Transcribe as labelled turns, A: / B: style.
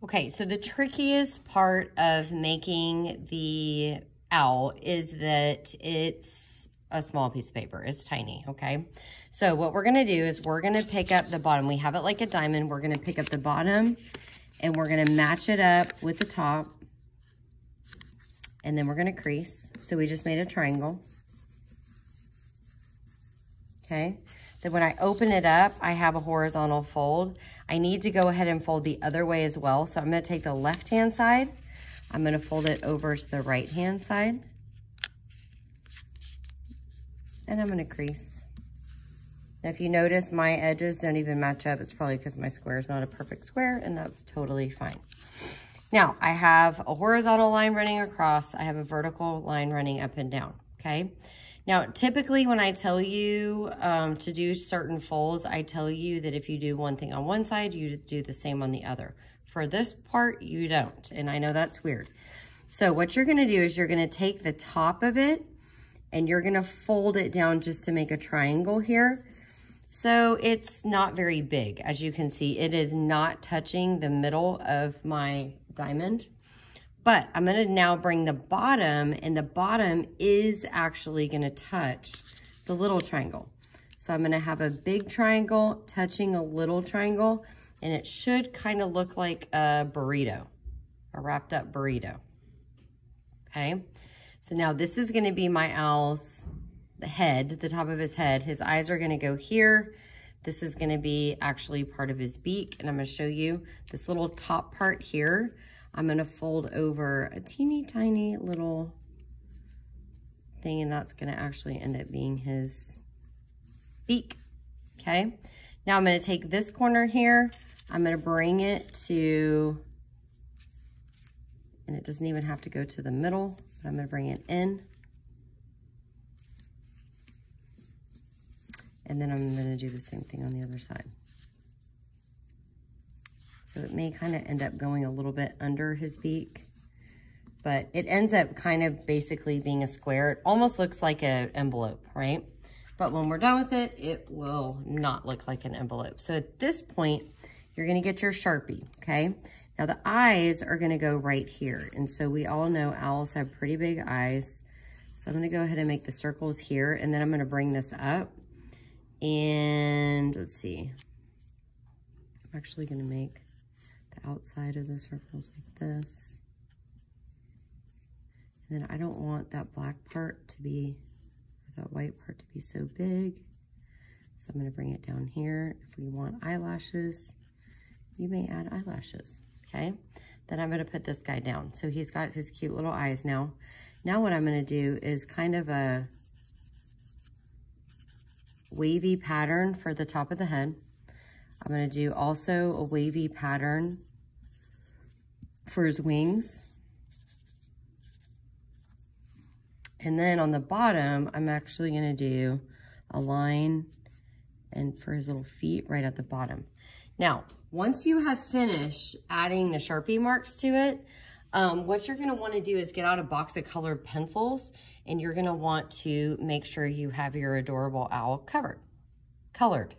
A: Okay, so the trickiest part of making the owl is that it's a small piece of paper. It's tiny, okay? So what we're gonna do is we're gonna pick up the bottom. We have it like a diamond. We're gonna pick up the bottom and we're gonna match it up with the top. And then we're gonna crease. So we just made a triangle. Okay, then when I open it up, I have a horizontal fold. I need to go ahead and fold the other way as well. So I'm gonna take the left-hand side, I'm gonna fold it over to the right-hand side, and I'm gonna crease. Now, if you notice, my edges don't even match up. It's probably because my square is not a perfect square, and that's totally fine. Now, I have a horizontal line running across. I have a vertical line running up and down, okay? Now, typically when I tell you to do certain folds, I tell you that if you do one thing on one side, you do the same on the other. For this part, you don't, and I know that's weird. So what you're gonna do is you're gonna take the top of it and you're gonna fold it down just to make a triangle here. So it's not very big. As you can see, it is not touching the middle of my diamond. But I'm gonna now bring the bottom, and the bottom is actually gonna touch the little triangle. So I'm gonna have a big triangle touching a little triangle, and it should kind of look like a burrito, a wrapped up burrito, okay? So now this is gonna be my owl's head, the top of his head. His eyes are gonna go here. This is gonna be actually part of his beak, and I'm gonna show you this little top part here. I'm gonna fold over a teeny tiny little thing, and that's gonna actually end up being his beak, okay? Now I'm gonna take this corner here, I'm gonna bring it to, and it doesn't even have to go to the middle, but I'm gonna bring it in. And then I'm gonna do the same thing on the other side. So it may kind of end up going a little bit under his beak, but it ends up kind of basically being a square. It almost looks like an envelope, right? But when we're done with it, it will not look like an envelope. So at this point, you're gonna get your Sharpie, okay? Now the eyes are gonna go right here. And so we all know owls have pretty big eyes. So I'm gonna go ahead and make the circles here, and then I'm gonna bring this up. And let's see, I'm actually gonna make the outside of the circles like this. And then I don't want that black part to be, or that white part to be so big. So I'm gonna bring it down here. If we want eyelashes, you may add eyelashes, okay? Then I'm gonna put this guy down. So he's got his cute little eyes now. Now what I'm gonna do is kind of a wavy pattern for the top of the head. I'm gonna do also a wavy pattern for his wings. And then on the bottom, I'm actually gonna do a line and for his little feet right at the bottom. Now, once you have finished adding the Sharpie marks to it, what you're gonna wanna do is get out a box of colored pencils, and you're gonna want to make sure you have your adorable owl colored.